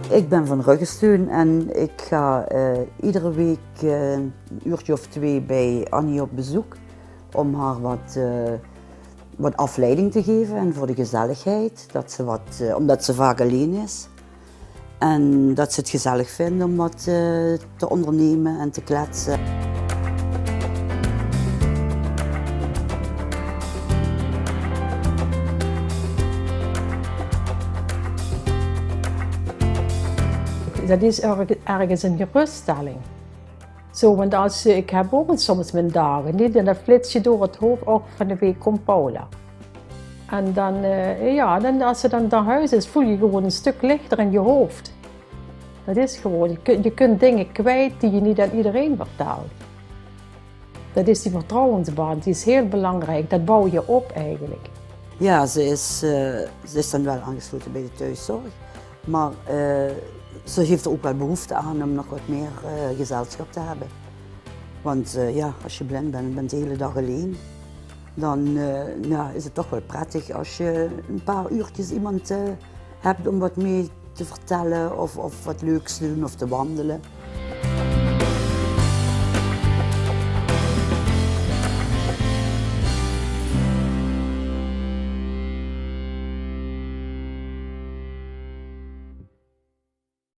Ik ben van Ruggensteun en ik ga iedere week een uurtje of 2 bij Annie op bezoek om haar wat afleiding te geven en voor de gezelligheid. Omdat ze vaak alleen is. En dat ze het gezellig vindt om wat te ondernemen en te kletsen. Dat is ergens een geruststelling. Zo, want ik heb ook soms mijn dagen niet en dan flits je door het hoofd, ook van de week komt Paula. En dan, als ze dan naar huis is, voel je gewoon een stuk lichter in je hoofd. Dat is gewoon, je kunt dingen kwijt die je niet aan iedereen vertelt. Dat is die vertrouwensband, die is heel belangrijk, dat bouw je op eigenlijk. Ja, ze is dan wel aangesloten bij de thuiszorg, maar ze heeft er ook wel behoefte aan om nog wat meer gezelschap te hebben. Want als je blind bent en bent de hele dag alleen, dan is het toch wel prettig als je een paar uurtjes iemand hebt om wat mee te vertellen of wat leuks te doen of te wandelen.